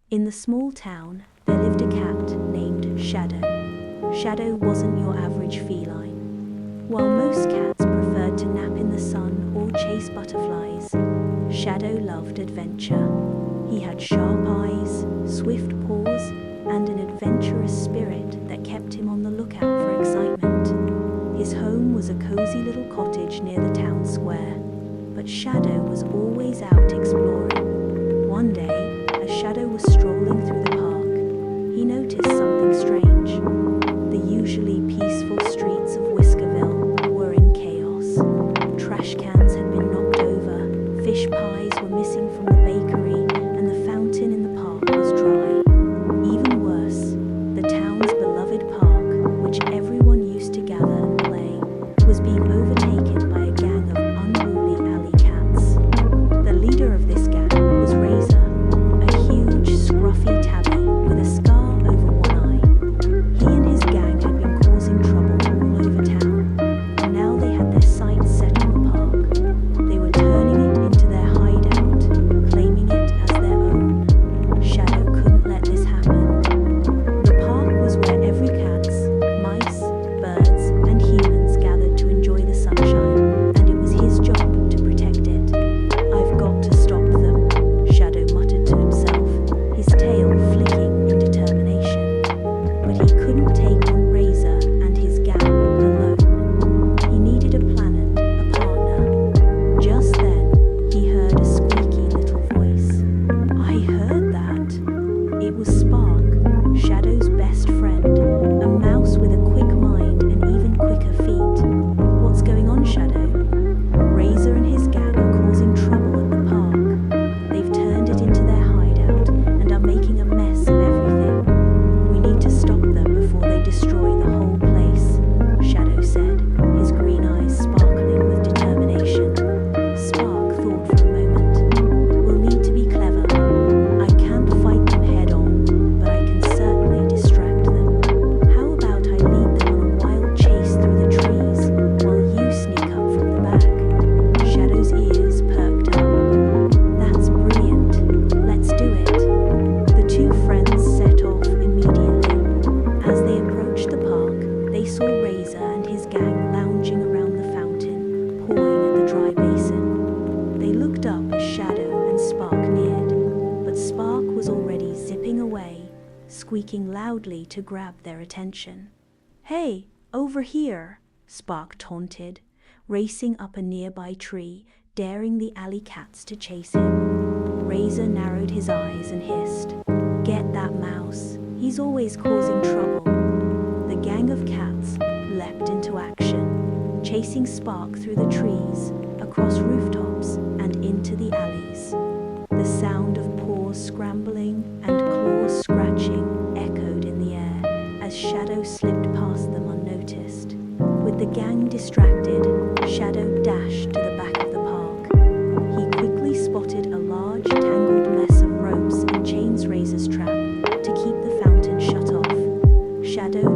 In the small town, there lived a cat named Shadow. Shadow wasn't your average feline. While most cats preferred to nap in the sun or chase butterflies, Shadow loved adventure. He had sharp eyes, swift paws, and an adventurous spirit that kept him on the lookout for excitement. His home was a cozy little cottage near the town square, but Shadow was always out exploring. One day, as Shadow was strolling through the park, he noticed something strange. The usually peaceful streets of Whiskerville were in chaos. Trash cans had been knocked over, fish pies were missing from the bakery, and the fountain in the park was dry. Even worse, the town's beloved park, which everyone used to gather and play, was being overtaken by a gang of unruly alley cats. The leader of this gang was Razor, a huge, scruffy tabby with a scar over one eye. He and his gang had been causing trouble all over town, and now they had their sights set on the park. They were turning it into their hideout, claiming it as their own. Shadow couldn't let this happen. The park was where every cats, mice, birds, and humans gathered to enjoy the sunshine, and it was his job to protect it. "I've got to stop them," Shadow muttered to himself, his tail flicking in determination. But he couldn't take on Razor and his gang alone. He needed a plan and a partner. Just then, he heard a squeaky little voice. "I heard that." It was Spark, Shadow's best friend, a mouse with a quick mind and even quicker feet. "What's going on, Shadow?" "Razor and his gang are causing trouble at the park. They've turned it into their hideout and are making a mess of everything. We need to stop them before they destroy the whole place," Shadow said, his green eyes sparkling with determination. Spark thought for a moment. "We'll need to be clever. I can't fight them head on, but I can certainly distract them. How about I lead them on a wild chase through the trees while you sneak up from the back?" Shadow's ears perked up. "That's brilliant. Let's do it." The two friends set off immediately. As they approached the park, they saw Razor and his gang lounging around the fountain, pawing at the dry basin. They looked up as Shadow and Spark neared, but Spark was already zipping away, squeaking loudly to grab their attention. "Hey, over here!" Spark taunted, racing up a nearby tree, daring the alley cats to chase him. Razor narrowed his eyes and hissed, "Get that mouse. He's always causing trouble." The gang of cats leapt into action, chasing Spark through the trees, across rooftops, and into the alleys. The sound of paws scrambling and claws scratching echoed in the air as Shadow slipped past them unnoticed. With the gang distracted, Shadow dashed to the back of the park. He quickly spotted a large, tangled mess of ropes and chains Razor's trap to keep the fountain shut off. Shadow